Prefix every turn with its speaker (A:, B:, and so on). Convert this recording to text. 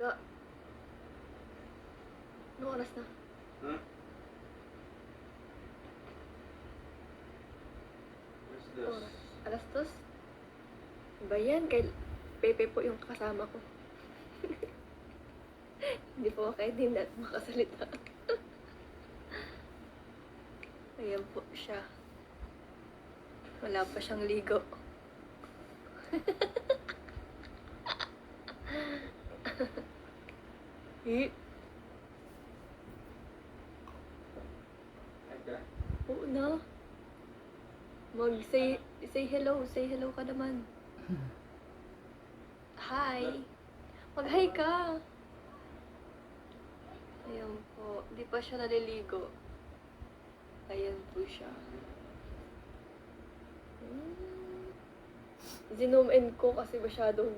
A: Ga. Anong oras na?
B: Huh? What's this?
A: Oras. Alas 2? Ba yan? Kay Pepe po yung kasama ko. Hindi po ako kahit hindi makasalita. Ayan po siya. Wala pa siyang ligo.
B: Okay.
A: Oo na. Say hello. Say hello ka naman. Hi. Mag-hi ka. Ayan po. Hindi pa siya naliligo. Ayan po siya. Zoom in ko kasi masyadong